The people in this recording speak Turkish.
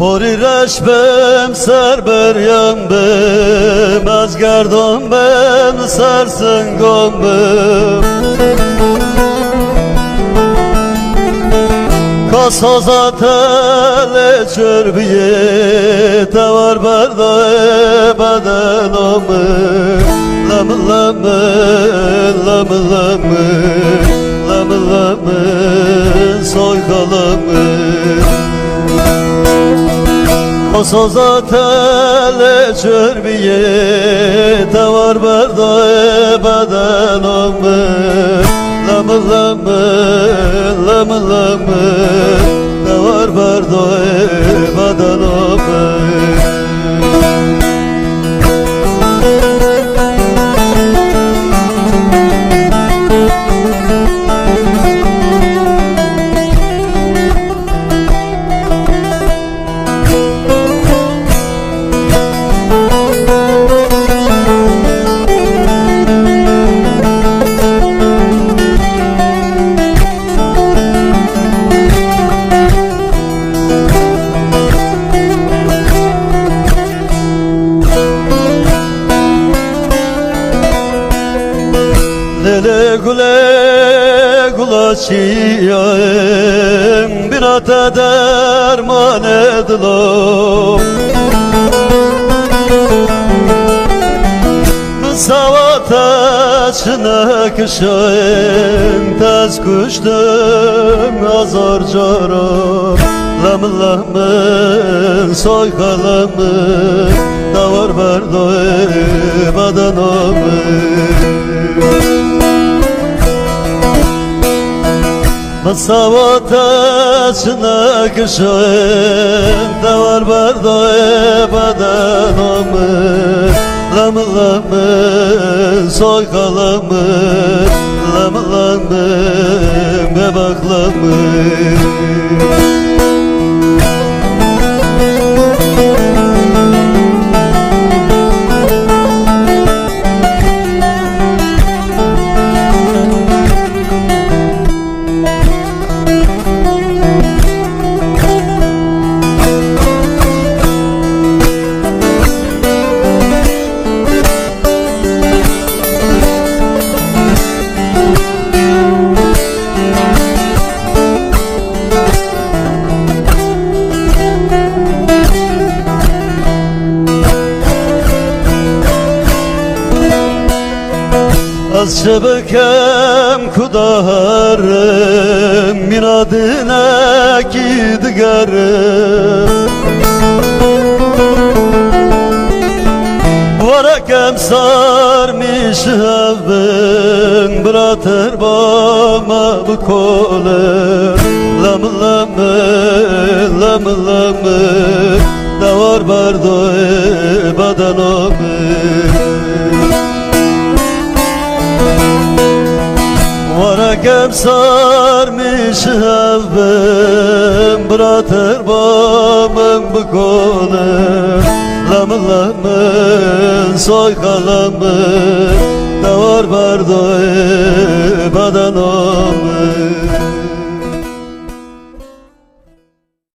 Horireş bem ser beryem bem az gerdon bem sarsın gombem Kasoza tele çörbiye Tevar berdoye beden omu Lamı lamı lamı lamı Lamı lamı soykalamı Kasoza tele çörbiye Tevar berdoye beden omu Lamı lamı lamı lamı Tevar berdoye beden omu Lele gule gulaçiyem Binata derman edilom Savaşına kışayım Tez kuştum azar caram Lamı lamı soykalamı Davar berdoye badanamı Savaşına kışayım Davar berdoye badanamı Lamı lamı soykalamı Lamı lamı bebaklamı Az şebekem kudarım Minadine gidigarım Varakem sarmış evin Bıratır bama bu kole Lamı lamı lamı lamı Davar bardoy badanamı Varakem sarmış evim Bıratır babam bu konu Lamı lamı soykalamı Davar bardoy badanamı